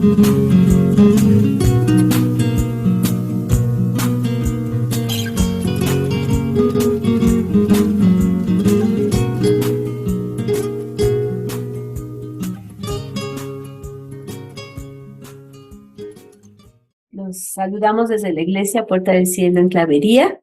Los saludamos desde la Iglesia Puerta del Cielo en Clavería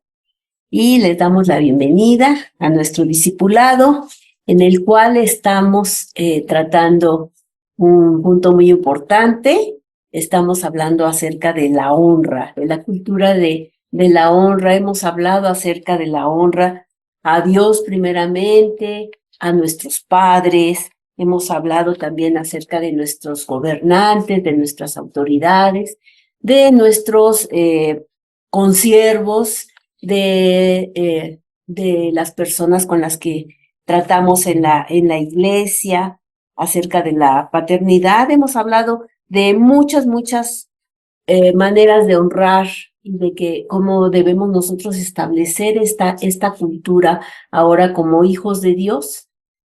y les damos la bienvenida a nuestro discipulado, en el cual estamos tratando un punto muy importante. Estamos hablando acerca de la honra, de la cultura de la honra. Hemos hablado acerca de la honra a Dios primeramente, a nuestros padres. Hemos hablado también acerca de nuestros gobernantes, de nuestras autoridades, de nuestros consiervos, de las personas con las que tratamos en la iglesia, acerca de la paternidad. Hemos hablado de muchas maneras de honrar y de que cómo debemos nosotros establecer esta cultura ahora como hijos de Dios,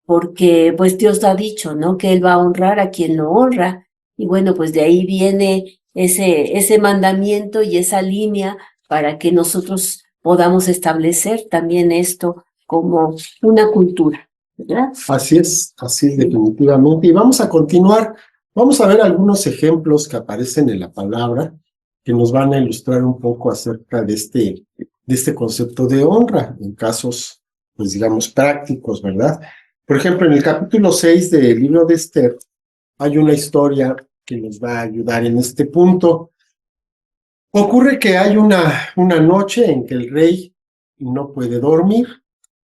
porque pues Dios ha dicho, ¿no?, que Él va a honrar a quien lo honra. Y bueno, pues de ahí viene ese mandamiento y esa línea para que nosotros podamos establecer también esto como una cultura, ¿verdad? Así es, definitivamente. Y vamos a continuar, vamos a ver algunos ejemplos que aparecen en la palabra que nos van a ilustrar un poco acerca de este concepto de honra en casos, pues digamos, prácticos, ¿verdad? Por ejemplo, en el capítulo 6 del libro de Esther hay una historia que nos va a ayudar en este punto. Ocurre que hay una noche en que el rey no puede dormir,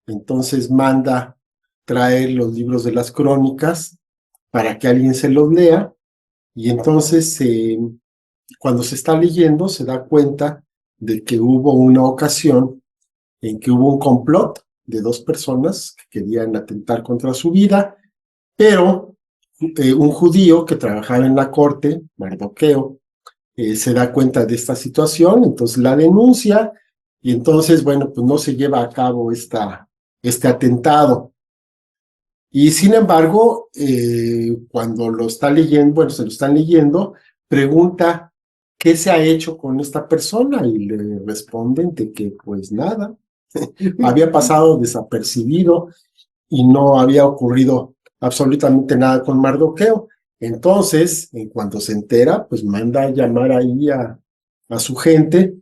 entonces manda traer los libros de las crónicas para que alguien se los lea, y entonces cuando se está leyendo se da cuenta de que hubo una ocasión en que hubo un complot de dos personas que querían atentar contra su vida, pero un judío que trabajaba en la corte, Mardoqueo, se da cuenta de esta situación, entonces la denuncia, y entonces, bueno, pues no se lleva a cabo este atentado. Y sin embargo, cuando lo está leyendo, bueno, se lo están leyendo, pregunta qué se ha hecho con esta persona, y le responden de que pues nada, había pasado desapercibido y no había ocurrido absolutamente nada con Mardoqueo. Entonces, en cuanto se entera, pues manda a llamar ahí a su gente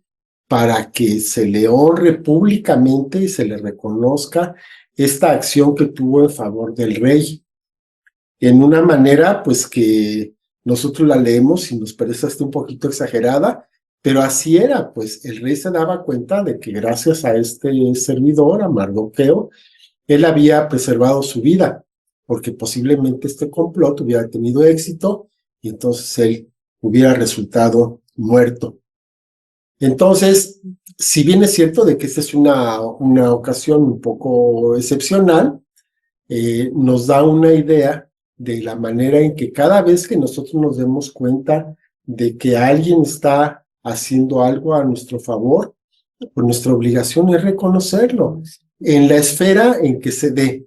para que se le honre públicamente y se le reconozca esta acción que tuvo en favor del rey, en una manera pues que nosotros la leemos y nos parece hasta un poquito exagerada, pero así era. Pues el rey se daba cuenta de que gracias a este servidor, a Mardoqueo, él había preservado su vida, porque posiblemente este complot hubiera tenido éxito y entonces él hubiera resultado muerto. Entonces, si bien es cierto de que esta es una ocasión un poco excepcional, nos da una idea de la manera en que cada vez que nosotros nos demos cuenta de que alguien está haciendo algo a nuestro favor, pues nuestra obligación es reconocerlo en la esfera en que se dé,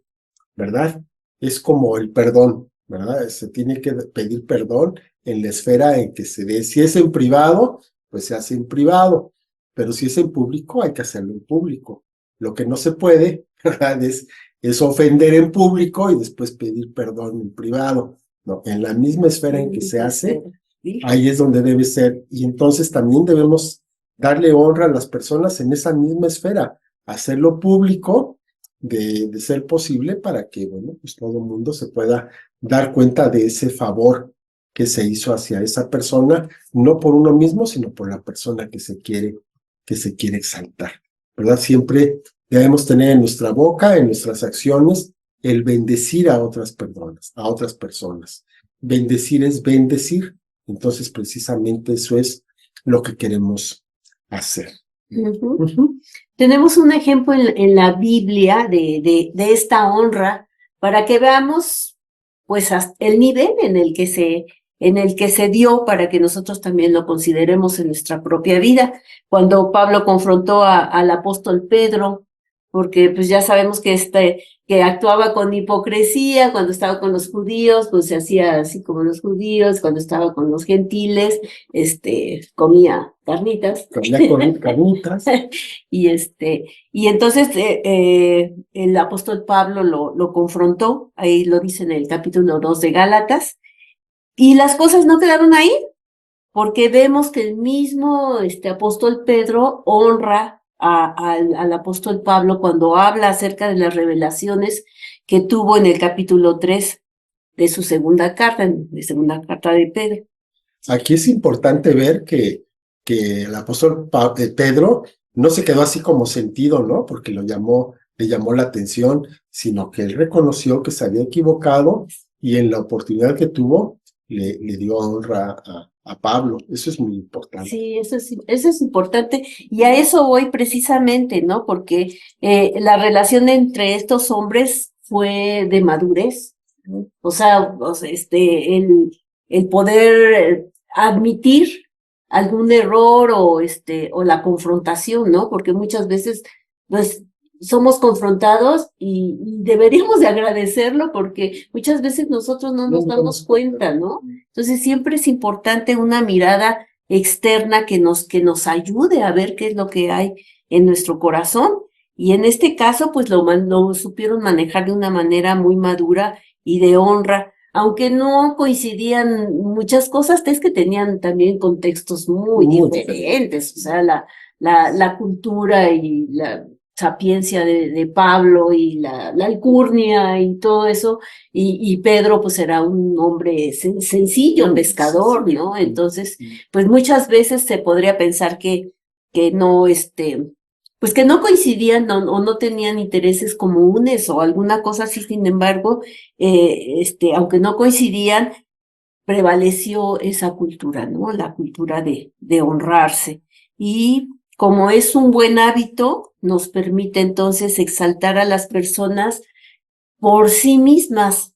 ¿verdad? Es como el perdón, ¿verdad? Se tiene que pedir perdón en la esfera en que se dé. Si es en privado, pues se hace en privado, pero si es en público, hay que hacerlo en público. Lo que no se puede, ¿verdad?, es ofender en público y después pedir perdón en privado. No, en la misma esfera en que se hace, ahí es donde debe ser. Y entonces también debemos darle honra a las personas en esa misma esfera, hacerlo público, de ser posible, para que, bueno, pues todo el mundo se pueda dar cuenta de ese favor que se hizo hacia esa persona, no por uno mismo, sino por la persona que se quiere exaltar, ¿verdad? Siempre debemos tener en nuestra boca, en nuestras acciones, el bendecir a otras personas. Bendecir es bendecir. Entonces, precisamente eso es lo que queremos hacer. Tenemos un ejemplo en la Biblia de esta honra, para que veamos pues el nivel en el que se dio, para que nosotros también lo consideremos en nuestra propia vida. Cuando Pablo confrontó al apóstol Pedro porque pues ya sabemos que actuaba con hipocresía, cuando estaba con los judíos, pues se hacía así como los judíos, cuando estaba con los gentiles, comía carnitas. Comía carnitas. Y entonces el apóstol Pablo lo confrontó, ahí lo dice en el capítulo 2 de Gálatas, y las cosas no quedaron ahí, porque vemos que el mismo apóstol Pedro honra al apóstol Pablo cuando habla acerca de las revelaciones que tuvo en el capítulo 3 de su segunda carta, de Pedro. Aquí es importante ver que el apóstol Pedro no se quedó así como sentido, ¿no? Porque le llamó la atención, sino que él reconoció que se había equivocado y en la oportunidad que tuvo le dio honra a Pablo. Eso es muy importante. Sí, eso es importante, y a eso voy precisamente, ¿no? Porque la relación entre estos hombres fue de madurez, ¿no? O sea, el poder admitir algún error o la confrontación, ¿no? Porque muchas veces, pues, somos confrontados y deberíamos de agradecerlo porque muchas veces nosotros no nos damos cuenta, ¿no? Entonces siempre es importante una mirada externa que nos ayude a ver qué es lo que hay en nuestro corazón. Y en este caso, pues lo supieron manejar de una manera muy madura y de honra, aunque no coincidían muchas cosas, es que tenían también contextos muy diferentes, o sea, la cultura y la sapiencia de Pablo y la alcurnia y todo eso, y Pedro pues era un hombre sencillo, un pescador, ¿no? Entonces, pues muchas veces se podría pensar que no, pues que no coincidían o no tenían intereses comunes o alguna cosa así. Sin embargo, aunque no coincidían, prevaleció esa cultura, ¿no? La cultura de honrarse. Y como es un buen hábito, nos permite entonces exaltar a las personas por sí mismas,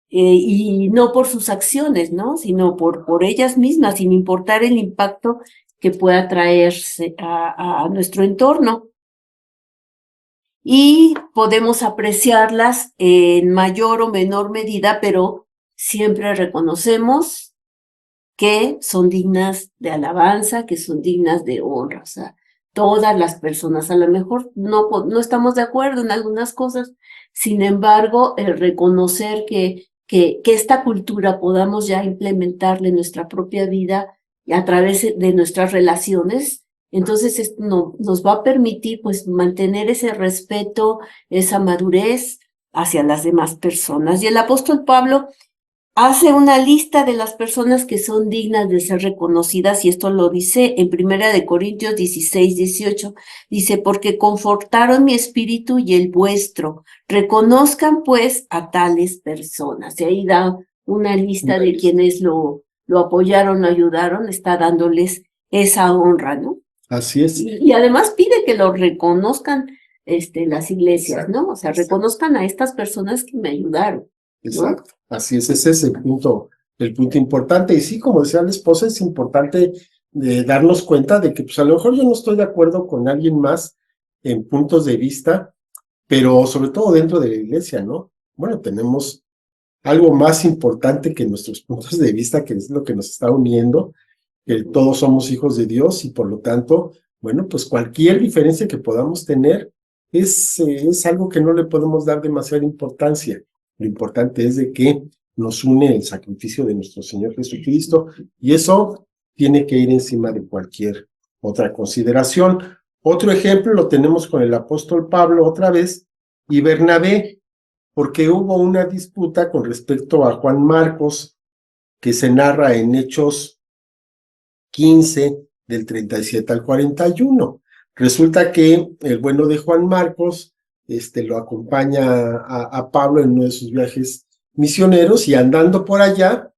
y no por sus acciones, ¿no? Sino por ellas mismas, sin importar el impacto que pueda traerse a nuestro entorno. Y podemos apreciarlas en mayor o menor medida, pero siempre reconocemos que son dignas de alabanza, que son dignas de honra. O sea, todas las personas, a lo mejor no estamos de acuerdo en algunas cosas, sin embargo, el reconocer que esta cultura podamos ya implementarla en nuestra propia vida y a través de nuestras relaciones, entonces esto nos va a permitir pues mantener ese respeto, esa madurez hacia las demás personas. Y el apóstol Pablo hace una lista de las personas que son dignas de ser reconocidas, y esto lo dice en 1 Corintios 16:18. Dice, porque confortaron mi espíritu y el vuestro. Reconozcan pues a tales personas. Y ahí da una lista de quienes lo apoyaron, lo ayudaron, está dándoles esa honra, ¿no? Así es. Y además pide que lo reconozcan las iglesias, ¿no? O sea, reconozcan a estas personas que me ayudaron. Exacto, así es, ese es el punto importante. Y sí, como decía la esposa, es importante darnos cuenta de que pues a lo mejor yo no estoy de acuerdo con alguien más en puntos de vista, pero sobre todo dentro de la iglesia, ¿no? Bueno, tenemos algo más importante que nuestros puntos de vista, que es lo que nos está uniendo, que todos somos hijos de Dios y por lo tanto, bueno, pues cualquier diferencia que podamos tener es algo que no le podemos dar demasiada importancia. Lo importante es de que nos une el sacrificio de nuestro Señor Jesucristo y eso tiene que ir encima de cualquier otra consideración. Otro ejemplo lo tenemos con el apóstol Pablo otra vez y Bernabé, porque hubo una disputa con respecto a Juan Marcos que se narra en Hechos 15 del 37 al 41. Resulta que el bueno de Juan Marcos lo acompaña a Pablo en uno de sus viajes misioneros y andando por allá,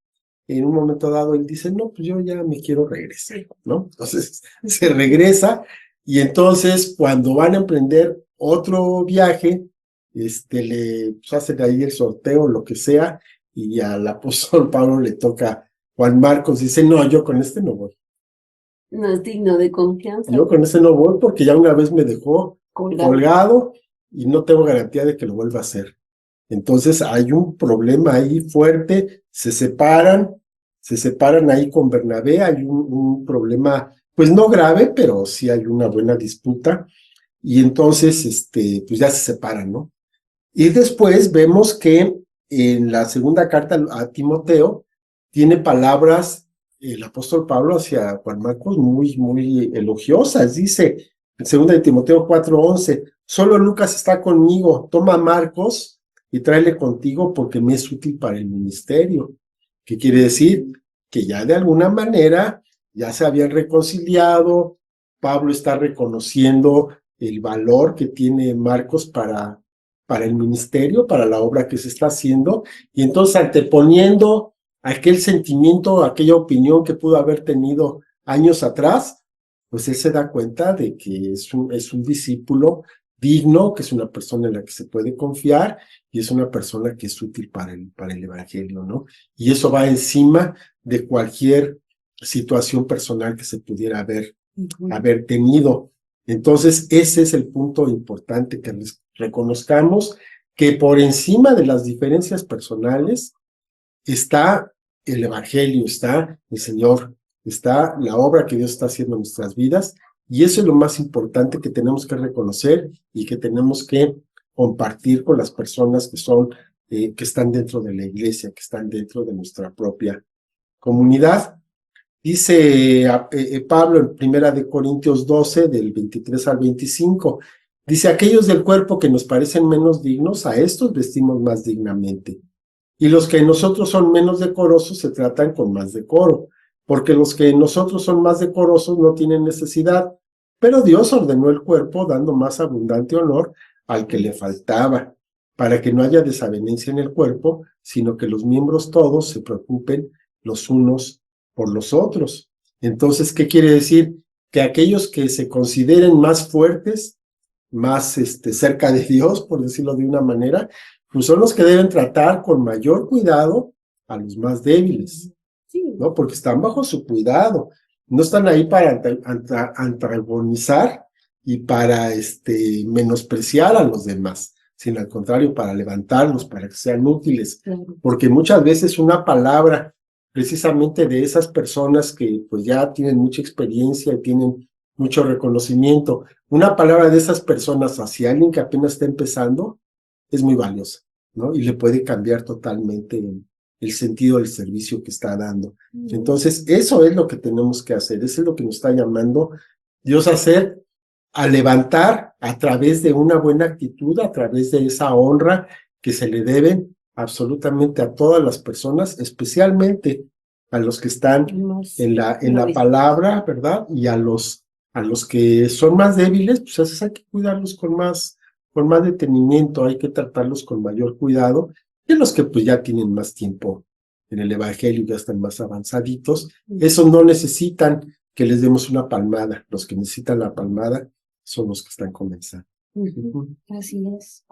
en un momento dado él dice, no, pues yo ya me quiero regresar, ¿no? Entonces se regresa y entonces cuando van a emprender otro viaje, le hacen ahí el sorteo, lo que sea, y al apóstol Pablo le toca Juan Marcos, dice, no, yo con este no voy. No es digno de confianza. Yo con ese no voy porque ya una vez me dejó colgado y no tengo garantía de que lo vuelva a hacer. Entonces hay un problema ahí fuerte, se separan ahí con Bernabé, hay un problema, pues no grave, pero sí hay una buena disputa, y entonces, pues ya se separan, ¿no? Y después vemos que en la segunda carta a Timoteo tiene palabras el apóstol Pablo hacia Juan Marcos muy, muy elogiosas. Dice en segunda de Timoteo 4:11, solo Lucas está conmigo, toma a Marcos y tráele contigo porque me es útil para el ministerio. ¿Qué quiere decir? Que ya de alguna manera ya se habían reconciliado, Pablo está reconociendo el valor que tiene Marcos para el ministerio, para la obra que se está haciendo, y entonces anteponiendo aquel sentimiento, aquella opinión que pudo haber tenido años atrás, pues él se da cuenta de que es un discípulo digno, que es una persona en la que se puede confiar y es una persona que es útil para el evangelio, ¿no? Y eso va encima de cualquier situación personal que se pudiera haber tenido. Entonces, ese es el punto importante, que reconozcamos que por encima de las diferencias personales está el evangelio, está el Señor, está la obra que Dios está haciendo en nuestras vidas, y eso es lo más importante que tenemos que reconocer y que tenemos que compartir con las personas que están dentro de la iglesia, que están dentro de nuestra propia comunidad. Dice Pablo en Primera de Corintios 12, del 23 al 25, dice, aquellos del cuerpo que nos parecen menos dignos, a estos vestimos más dignamente. Y los que en nosotros son menos decorosos se tratan con más decoro, porque los que en nosotros son más decorosos no tienen necesidad, pero Dios ordenó el cuerpo dando más abundante honor al que le faltaba, para que no haya desavenencia en el cuerpo, sino que los miembros todos se preocupen los unos por los otros. Entonces, ¿qué quiere decir? Que aquellos que se consideren más fuertes, más cerca de Dios, por decirlo de una manera, pues son los que deben tratar con mayor cuidado a los más débiles, ¿no? Porque están bajo su cuidado, no están ahí para antagonizar y para menospreciar a los demás, sino al contrario, para levantarlos, para que sean útiles, porque muchas veces una palabra precisamente de esas personas que pues ya tienen mucha experiencia y tienen mucho reconocimiento, una palabra de esas personas hacia alguien que apenas está empezando es muy valiosa, ¿no? Y le puede cambiar totalmente el sentido del servicio que está dando. Entonces, eso es lo que tenemos que hacer, eso es lo que nos está llamando Dios a hacer, a levantar a través de una buena actitud, a través de esa honra que se le debe absolutamente a todas las personas, especialmente a los que están en la palabra, ¿verdad? Y a los que son más débiles, pues esos hay que cuidarlos con más detenimiento, hay que tratarlos con mayor cuidado, y los que pues ya tienen más tiempo en el evangelio, ya están más avanzaditos, esos no necesitan que les demos una palmada, los que necesitan la palmada son los que están comenzando. Así es.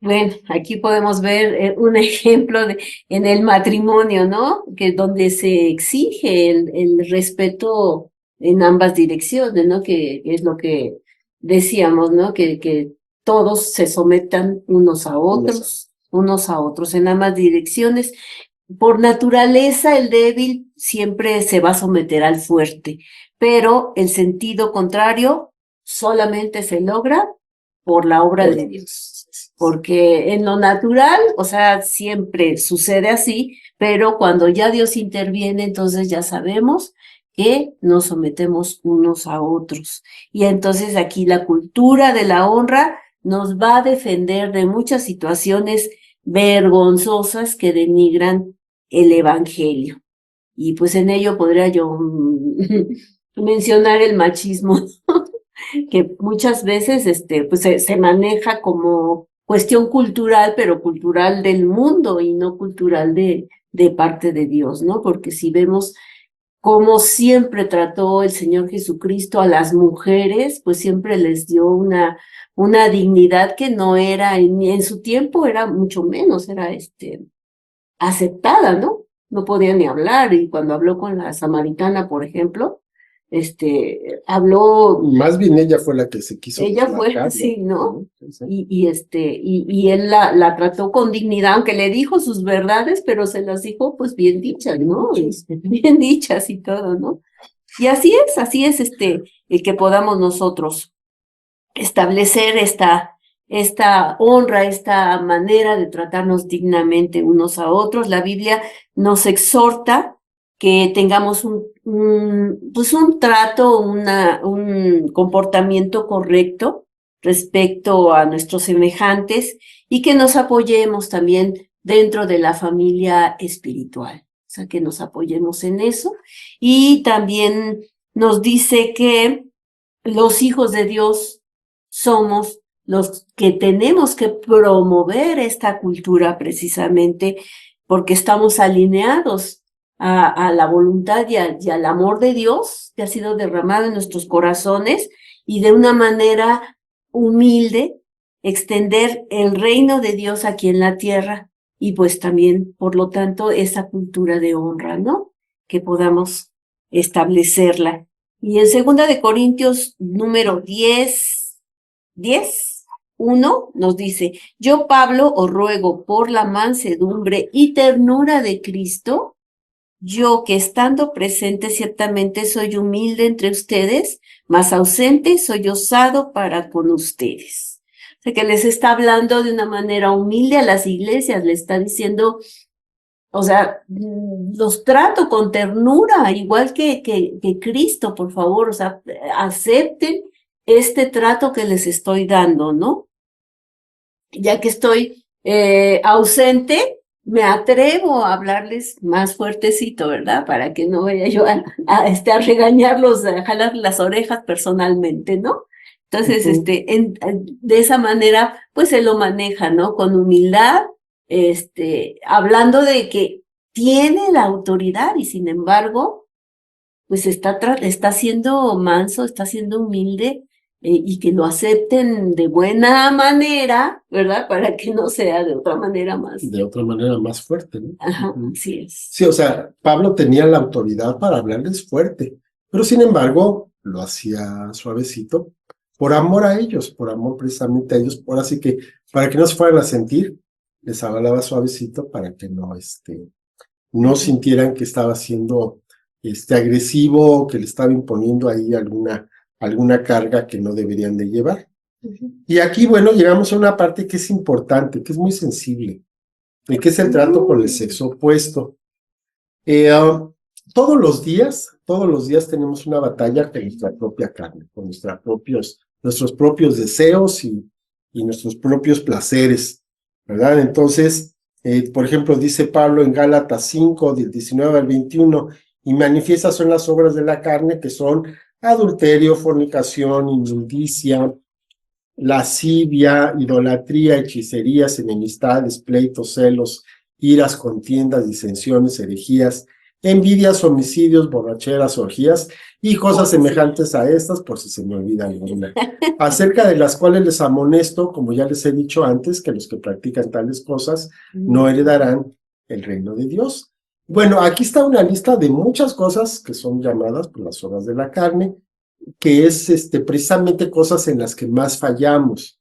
Bueno, aquí podemos ver un ejemplo en el matrimonio, ¿no? Que donde se exige el respeto en ambas direcciones, ¿no? Que es lo que decíamos, ¿no? Que todos se sometan unos a otros en ambas direcciones. Por naturaleza, el débil siempre se va a someter al fuerte, pero el sentido contrario solamente se logra por la obra de Dios. Porque en lo natural, o sea, siempre sucede así, pero cuando ya Dios interviene, entonces ya sabemos que nos sometemos unos a otros. Y entonces aquí la cultura de la honra nos va a defender de muchas situaciones vergonzosas que denigran el evangelio. Y pues en ello podría yo mencionar el machismo, que muchas veces pues se maneja como cuestión cultural, pero cultural del mundo y no cultural de parte de Dios, ¿no? Porque si vemos cómo siempre trató el Señor Jesucristo a las mujeres, pues siempre les dio una dignidad que no era, en su tiempo era mucho menos, era aceptada, ¿no? No podía ni hablar, y cuando habló con la samaritana, por ejemplo, habló. Más bien ella fue la que se quiso Ella fue destacar, así, ¿no? Sí, sí. Y él la trató con dignidad, aunque le dijo sus verdades, pero se las dijo pues bien dichas, ¿no? Bien dichas y todo, ¿no? Y así es el que podamos nosotros establecer esta honra, esta manera de tratarnos dignamente unos a otros. La Biblia nos exhorta que tengamos pues un trato, un comportamiento correcto respecto a nuestros semejantes y que nos apoyemos también dentro de la familia espiritual. O sea, que nos apoyemos en eso. Y también nos dice que los hijos de Dios somos los que tenemos que promover esta cultura precisamente porque estamos alineados a la voluntad y al amor de Dios que ha sido derramado en nuestros corazones y de una manera humilde extender el reino de Dios aquí en la tierra y pues también, por lo tanto, esa cultura de honra, ¿no? Que podamos establecerla. Y en 2 Corintios número 10:1 nos dice, yo Pablo os ruego por la mansedumbre y ternura de Cristo, yo que estando presente ciertamente soy humilde entre ustedes, mas ausente soy osado para con ustedes. O sea que les está hablando de una manera humilde a las iglesias, le está diciendo, o sea, los trato con ternura, igual que Cristo, por favor, o sea, acepten este trato que les estoy dando, ¿no? Ya que estoy ausente, me atrevo a hablarles más fuertecito, ¿verdad? Para que no vaya yo a regañarlos, a jalar las orejas personalmente, ¿no? Entonces, de esa manera, pues se lo maneja, ¿no? Con humildad, hablando de que tiene la autoridad y sin embargo, pues está siendo manso, está siendo humilde y que lo acepten de buena manera, ¿verdad? Para que no sea de otra manera más. De otra manera más fuerte, ¿no? Ajá, así es. Sí, o sea, Pablo tenía la autoridad para hablarles fuerte, pero sin embargo lo hacía suavecito por amor a ellos, por amor precisamente a ellos, por así que para que no se fueran a sentir, les hablaba suavecito para que no sintieran que estaba siendo agresivo, que le estaba imponiendo ahí alguna carga que no deberían de llevar. Y aquí, bueno, llegamos a una parte que es importante, que es muy sensible, que es el trato con el sexo opuesto. Todos los días tenemos una batalla con nuestra propia carne, con nuestros propios deseos y nuestros propios placeres, ¿verdad? Entonces, por ejemplo, dice Pablo en Gálatas 5, del 19 al 21, y manifiestas son las obras de la carne, que son adulterio, fornicación, inmundicia, lascivia, idolatría, hechicerías, enemistades, pleitos, celos, iras, contiendas, disensiones, herejías, envidias, homicidios, borracheras, orgías y cosas semejantes a estas, por si se me olvida alguna, acerca de las cuales les amonesto, como ya les he dicho antes, que los que practican tales cosas no heredarán el reino de Dios. Bueno, aquí está una lista de muchas cosas que son llamadas por las obras de la carne, que es precisamente cosas en las que más fallamos.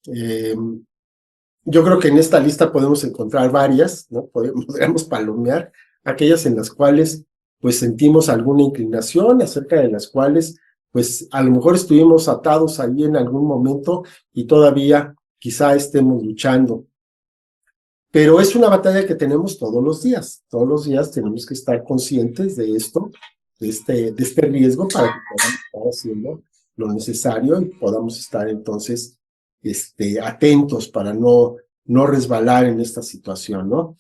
Yo creo que en esta lista podemos encontrar varias, ¿no? Podríamos palomear aquellas en las cuales pues sentimos alguna inclinación, acerca de las cuales pues a lo mejor estuvimos atados ahí en algún momento y todavía quizá estemos luchando. Pero es una batalla que tenemos todos los días tenemos que estar conscientes de esto, de este riesgo para que podamos estar haciendo lo necesario y podamos estar entonces atentos para no resbalar en esta situación, ¿no?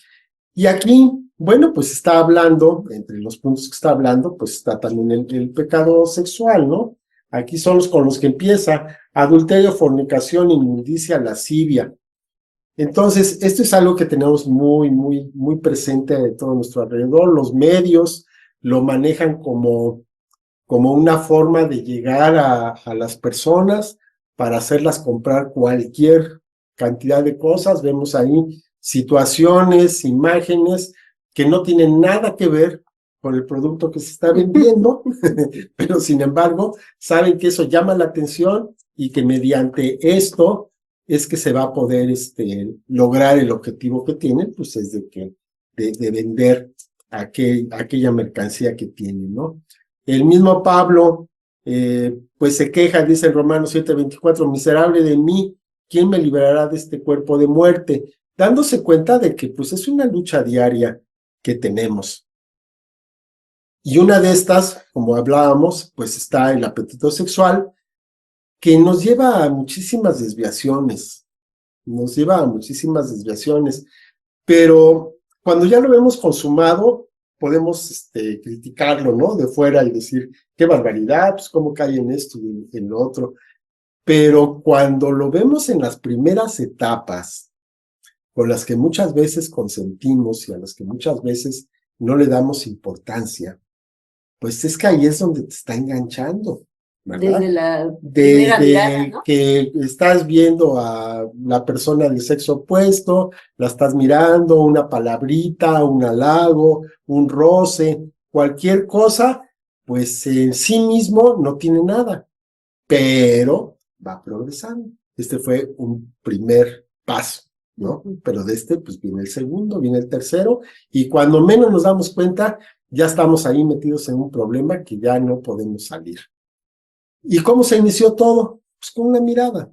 Y aquí, bueno, pues está hablando, entre los puntos que está hablando, pues está también el pecado sexual, ¿no? Aquí son los con los que empieza: adulterio, fornicación, inmundicia, lascivia. Entonces, esto es algo que tenemos muy, muy, muy presente de todo nuestro alrededor. Los medios lo manejan como una forma de llegar a las personas para hacerlas comprar cualquier cantidad de cosas. Vemos ahí situaciones, imágenes que no tienen nada que ver por el producto que se está vendiendo, pero sin embargo saben que eso llama la atención y que mediante esto es que se va a poder lograr el objetivo que tienen, pues es de vender aquella mercancía que tienen, ¿no? El mismo Pablo, pues se queja, dice en Romanos 7:24, miserable de mí, ¿quién me liberará de este cuerpo de muerte? Dándose cuenta de que pues es una lucha diaria que tenemos. Y una de estas, como hablábamos, pues está el apetito sexual, que nos lleva a muchísimas desviaciones, pero cuando ya lo vemos consumado, podemos criticarlo, ¿no? De fuera y decir, qué barbaridad, pues cómo cae en esto y en lo otro. Pero cuando lo vemos en las primeras etapas, con las que muchas veces consentimos y a las que muchas veces no le damos importancia, pues es que ahí es donde te está enganchando, ¿verdad? Desde la primera mirada, ¿no? Que estás viendo a la persona del sexo opuesto, la estás mirando, una palabrita, un halago, un roce, cualquier cosa, pues en sí mismo no tiene nada, pero va progresando. Este fue un primer paso, ¿no? Pero de pues viene el segundo, viene el tercero, y cuando menos nos damos cuenta, ya estamos ahí metidos en un problema que ya no podemos salir. ¿Y cómo se inició todo? Pues con una mirada,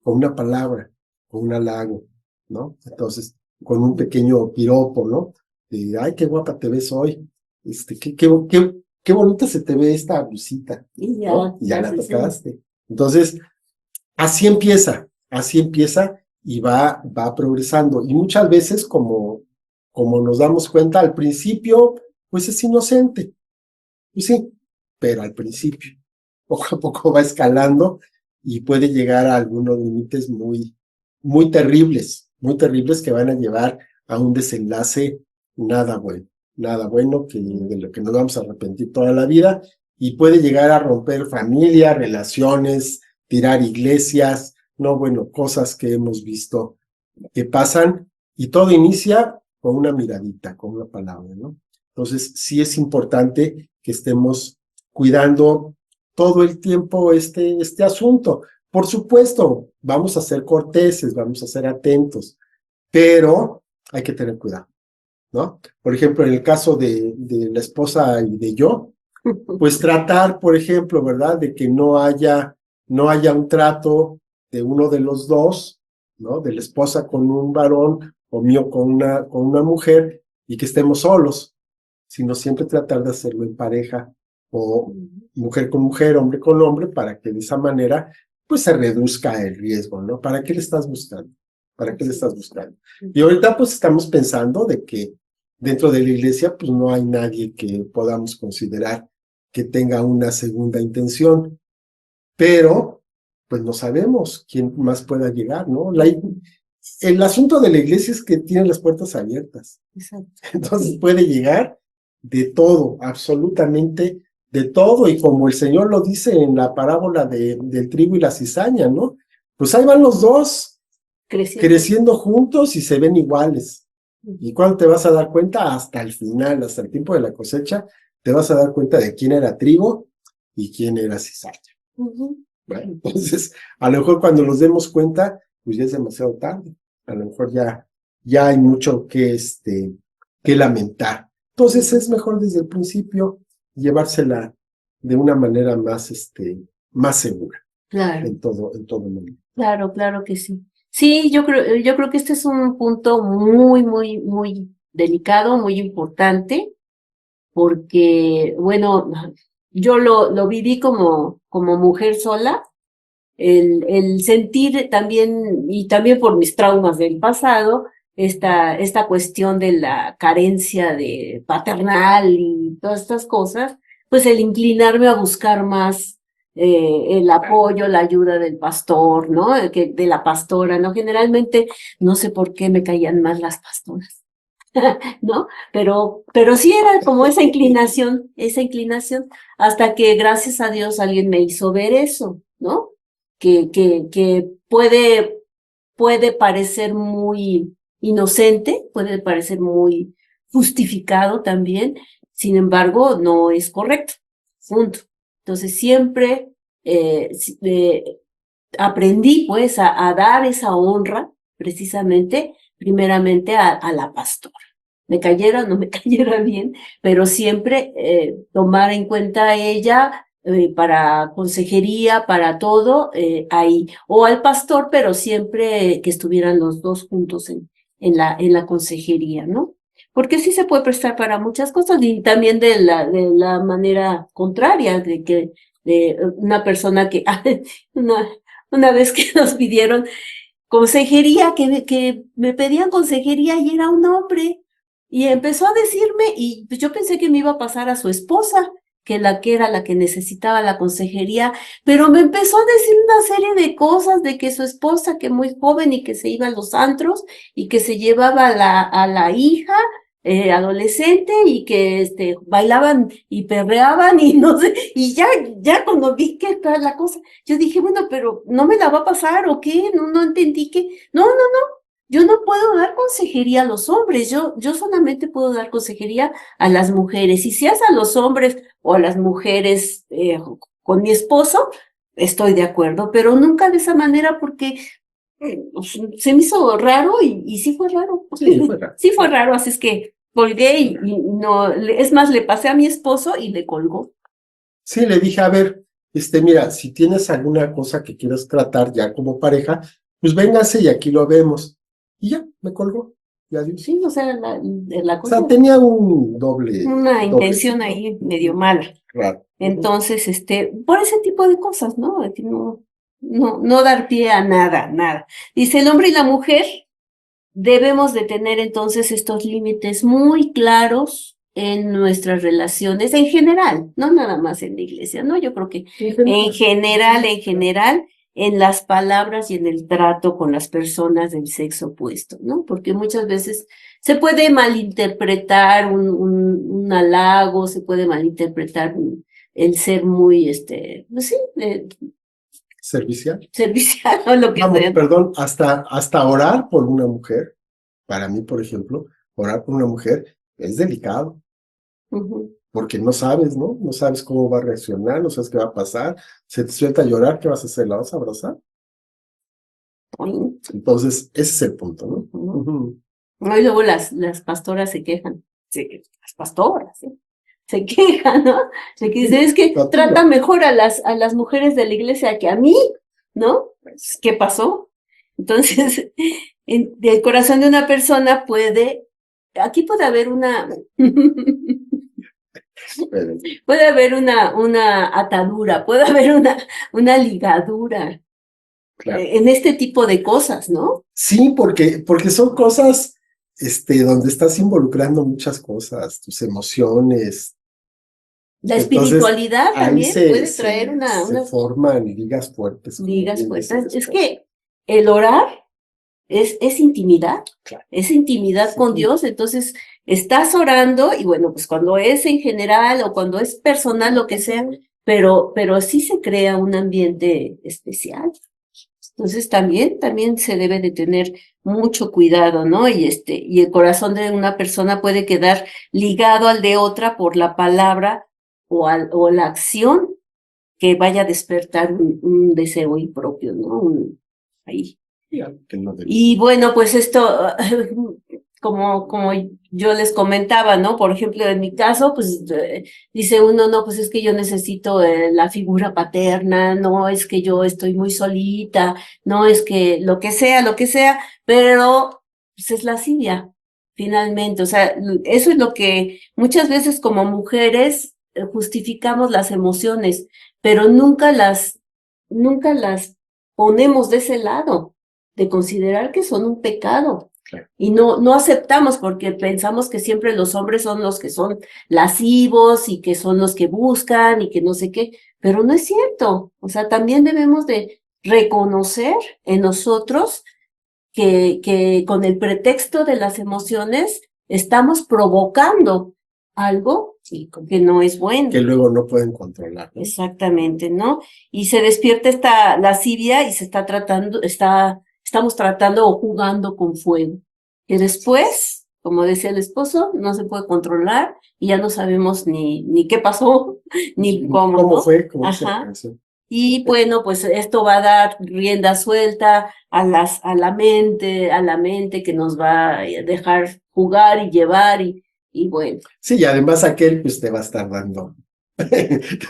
con una palabra, con un halago, ¿no? Entonces, con un pequeño piropo, ¿no? De, ay, qué guapa te ves hoy, qué bonita se te ve esta blusita, Y ya, ¿no? Y ya la tocaste. Entonces, así empieza y va progresando. Y muchas veces, como nos damos cuenta, al principio, pues es inocente. Y sí, pero al principio, poco a poco va escalando y puede llegar a algunos límites muy terribles que van a llevar a un desenlace nada bueno de lo que nos vamos a arrepentir toda la vida, y puede llegar a romper familias, relaciones, tirar iglesias, no, bueno, cosas que hemos visto que pasan, y todo inicia con una miradita, con una palabra, ¿no? Entonces, sí es importante que estemos cuidando todo el tiempo este asunto. Por supuesto, vamos a ser corteses, vamos a ser atentos, pero hay que tener cuidado, ¿no? Por ejemplo, en el caso de la esposa y de yo, pues tratar, por ejemplo, ¿verdad?, de que no haya un trato de uno de los dos, ¿no?, de la esposa con un varón o mío con una mujer, y que estemos solos, sino siempre tratar de hacerlo en pareja, o mujer con mujer, hombre con hombre, para que de esa manera pues se reduzca el riesgo, ¿no? ¿Para qué le estás buscando? Y ahorita pues estamos pensando de que dentro de la iglesia pues no hay nadie que podamos considerar que tenga una segunda intención, pero pues no sabemos quién más pueda llegar, ¿no? El asunto de la iglesia es que tiene las puertas abiertas. Exacto. Entonces puede llegar de todo, absolutamente de todo, y como el Señor lo dice en la parábola del trigo y la cizaña, ¿no? Pues ahí van los dos creciendo juntos y se ven iguales. ¿Y cuándo te vas a dar cuenta? Hasta el final, hasta el tiempo de la cosecha, te vas a dar cuenta de quién era trigo y quién era cizaña. Bueno, entonces, a lo mejor cuando nos demos cuenta, pues ya es demasiado tarde. A lo mejor ya hay mucho que lamentar. Entonces es mejor desde el principio llevársela de una manera más segura. Claro. En todo momento. Claro que sí. Sí, yo creo que este es un punto muy delicado, muy importante, porque, bueno, yo lo viví como mujer sola, el sentir también, y también por mis traumas del pasado, esta cuestión de la carencia de paternal y todas estas cosas, pues el inclinarme a buscar más el apoyo, la ayuda del pastor, ¿no? De la pastora, ¿no? Generalmente, no sé por qué me caían más las pastoras, ¿no? Pero sí era como esa inclinación, hasta que gracias a Dios alguien me hizo ver eso, ¿no? Que puede parecer muy inocente, puede parecer muy justificado también, sin embargo, no es correcto, punto. Entonces siempre aprendí pues a dar esa honra precisamente, primeramente a la pastora. Me cayera o no me cayera bien, pero siempre tomar en cuenta a ella para consejería, para todo, ahí, o al pastor, pero siempre que estuvieran los dos juntos en la consejería, ¿no? Porque sí se puede prestar para muchas cosas y también de la manera contraria, de que de una persona que, una vez que nos pidieron consejería, que me pedían consejería y era un hombre. Y empezó a decirme, y pues yo pensé que me iba a pasar a su esposa, que era la que necesitaba la consejería, pero me empezó a decir una serie de cosas de que su esposa, que muy joven y que se iba a los antros y que se llevaba a la hija adolescente y que bailaban y perreaban y no sé, y ya cuando vi que tal la cosa, yo dije, bueno, pero ¿no me la va a pasar o qué? No entendí que, no, yo no puedo dar consejería a los hombres, yo solamente puedo dar consejería a las mujeres. Y si es a los hombres o a las mujeres con mi esposo, estoy de acuerdo, pero nunca de esa manera porque se me hizo raro y sí fue raro. Sí, fue raro. Sí fue raro, así es que colgué y no, es más, le pasé a mi esposo y le colgó. Sí, le dije, a ver, mira, si tienes alguna cosa que quieras tratar ya como pareja, pues véngase y aquí lo vemos. Y ya, me colgó. Y adiós. Sí, o sea, la O sea, cosa, tenía un doble. una intención ahí medio mala. Claro. Entonces, por ese tipo de cosas, ¿no? De que no dar pie a nada. Dice, el hombre y la mujer debemos de tener entonces estos límites muy claros en nuestras relaciones, en general, no nada más en la iglesia, ¿no? Yo creo que en general, en las palabras y en el trato con las personas del sexo opuesto, ¿no? Porque muchas veces se puede malinterpretar un halago, se puede malinterpretar el ser muy, pues sí, Servicial. servicial o lo que Vamos, sea. perdón, hasta orar por una mujer, para mí, por ejemplo, orar por una mujer es delicado, porque no sabes, ¿no? No sabes cómo va a reaccionar, no sabes qué va a pasar, se te suelta a llorar, ¿qué vas a hacer? ¿La vas a abrazar? Entonces, ese es el punto, ¿no? Ujú. Y luego las pastoras se quejan, las pastoras, ¿sí? Se quejan, ¿no? Se que dicen, es que trata mejor a las mujeres de la iglesia que a mí, ¿no? Pues, ¿qué pasó? Entonces, del corazón de una persona aquí puede haber puede haber una atadura, puede haber una ligadura. Claro. En este tipo de cosas, ¿no? Sí, porque son cosas, donde estás involucrando muchas cosas, tus emociones. La espiritualidad también puede traer se forman ligas fuertes. Ligas fuertes. Es que el orar es intimidad, claro. Es intimidad con Dios, entonces estás orando y bueno, pues cuando es en general o cuando es personal, lo que sea, pero sí se crea un ambiente especial. Entonces también se debe de tener mucho cuidado, ¿no? Y el corazón de una persona puede quedar ligado al de otra por la palabra o la acción que vaya a despertar un deseo impropio, ¿no? Ahí. Y bueno, pues esto, como yo les comentaba, ¿no? Por ejemplo, en mi caso, pues dice uno, no, pues es que yo necesito la figura paterna, no es que yo estoy muy solita, no es que lo que sea, pero pues es lascivia, finalmente. O sea, eso es lo que muchas veces como mujeres justificamos las emociones, pero nunca las ponemos de ese lado de considerar que son un pecado. Claro. Y no aceptamos porque pensamos que siempre los hombres son los que son lascivos y que son los que buscan y que no sé qué, pero no es cierto. O sea, también debemos de reconocer en nosotros que con el pretexto de las emociones estamos provocando algo que no es bueno. Que luego no pueden controlar, ¿no? Exactamente, ¿no? Y se despierta esta lascivia y estamos tratando o jugando con fuego. Que después, como decía el esposo, no se puede controlar y ya no sabemos ni qué pasó, ni cómo, ¿Cómo ¿no? fue? ¿Cómo se Ajá. alcanzó? Y bueno, pues esto va a dar rienda suelta a la mente que nos va a dejar jugar y llevar y bueno, Sí, y además aquel pues te va a estar dando, te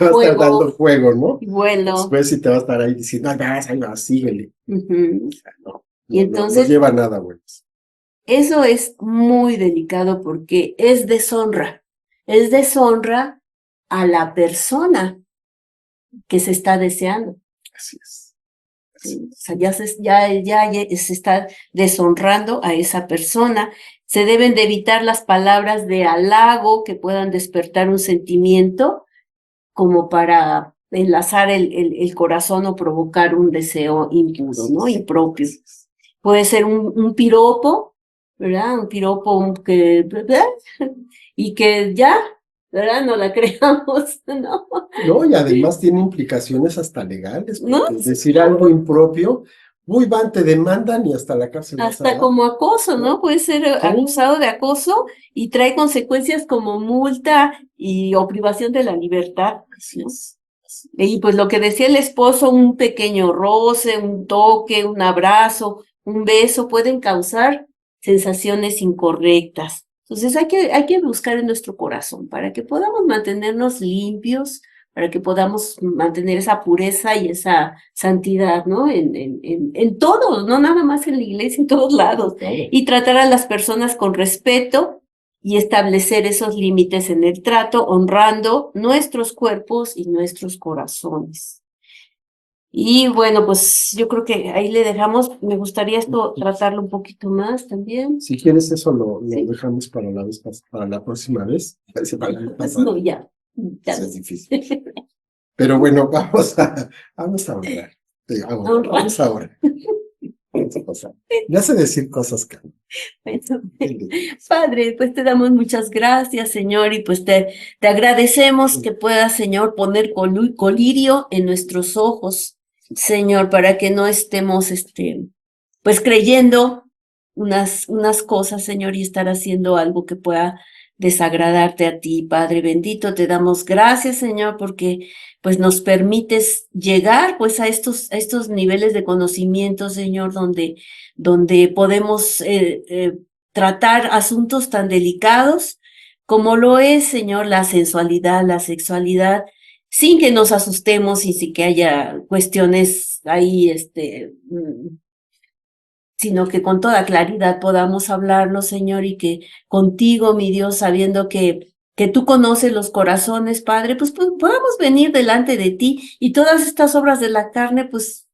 va a estar dando juego, juego, ¿no? y vuelo. Después sí te va a estar ahí diciendo, ahí vas, síguele. Ujú. O sea, no, Y no entonces, lleva nada bueno. eso es muy delicado porque es deshonra a la persona que se está deseando. Así es. ¿Sí? O sea, ya se está deshonrando a esa persona. Se deben de evitar las palabras de halago que puedan despertar un sentimiento como para enlazar el corazón o provocar un deseo impuro, ¿no? Impropio. Puede ser un piropo, ¿verdad? Un piropo y que ya, ¿verdad? No la creamos, ¿no? No, y además tiene implicaciones hasta legales, ¿No? porque decir algo impropio, van, te demandan y hasta la cárcel vas a Hasta dar, como acoso, ¿no? ¿no? Puede ser Sí, acusado de acoso y trae consecuencias como multa o privación de la libertad, así ¿no? es. Así es. Y pues lo que decía el esposo, un pequeño roce, un toque, un abrazo, un beso, pueden causar sensaciones incorrectas. Entonces hay que buscar en nuestro corazón para que podamos mantenernos limpios, para que podamos mantener esa pureza y esa santidad, ¿no? En todo, no nada más en la iglesia, en todos lados. Claro. Y tratar a las personas con respeto y establecer esos límites en el trato, honrando nuestros cuerpos y nuestros corazones. Y bueno, pues yo creo que ahí le dejamos. Me gustaría esto tratarlo un poquito más también. Si quieres eso lo ¿Sí? dejamos para para la próxima vez. Para la pasada. No, ya. Eso es difícil. Pero bueno, vamos a orar. Vamos a orar. Ya sé decir cosas que... Padre, pues te damos muchas gracias, Señor, y pues te agradecemos que puedas, Señor, poner colirio en nuestros ojos, Señor, para que no estemos, pues creyendo unas cosas, Señor, y estar haciendo algo que pueda desagradarte a ti, Padre bendito. Te damos gracias, Señor, porque pues nos permites llegar pues a estos niveles de conocimiento, Señor, donde podemos tratar asuntos tan delicados como lo es, Señor, la sensualidad, la sexualidad, sin que nos asustemos y sin que haya cuestiones ahí, sino que con toda claridad podamos hablarlo, Señor, y que contigo, mi Dios, sabiendo que tú conoces los corazones, Padre, pues podamos venir delante de ti y todas estas obras de la carne, pues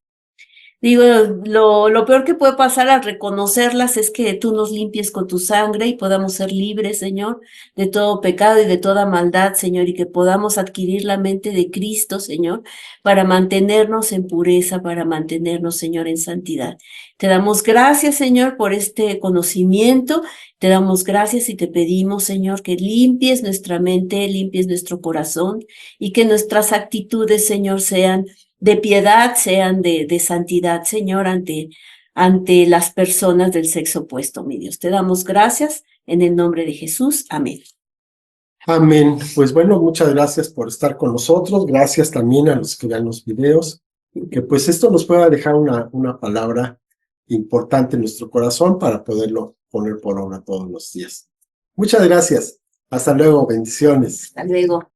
digo, lo peor que puede pasar al reconocerlas es que tú nos limpies con tu sangre y podamos ser libres, Señor, de todo pecado y de toda maldad, Señor, y que podamos adquirir la mente de Cristo, Señor, para mantenernos en pureza, para mantenernos, Señor, en santidad. Te damos gracias, Señor, por este conocimiento. Te damos gracias y te pedimos, Señor, que limpies nuestra mente, limpies nuestro corazón y que nuestras actitudes, Señor, sean de piedad, sean de santidad, Señor, ante las personas del sexo opuesto, mi Dios. Te damos gracias en el nombre de Jesús. Amén. Amén. Pues bueno, muchas gracias por estar con nosotros. Gracias también a los que vean los videos. Que pues esto nos pueda dejar una palabra importante en nuestro corazón para poderlo poner por obra todos los días. Muchas gracias. Hasta luego. Bendiciones. Hasta luego.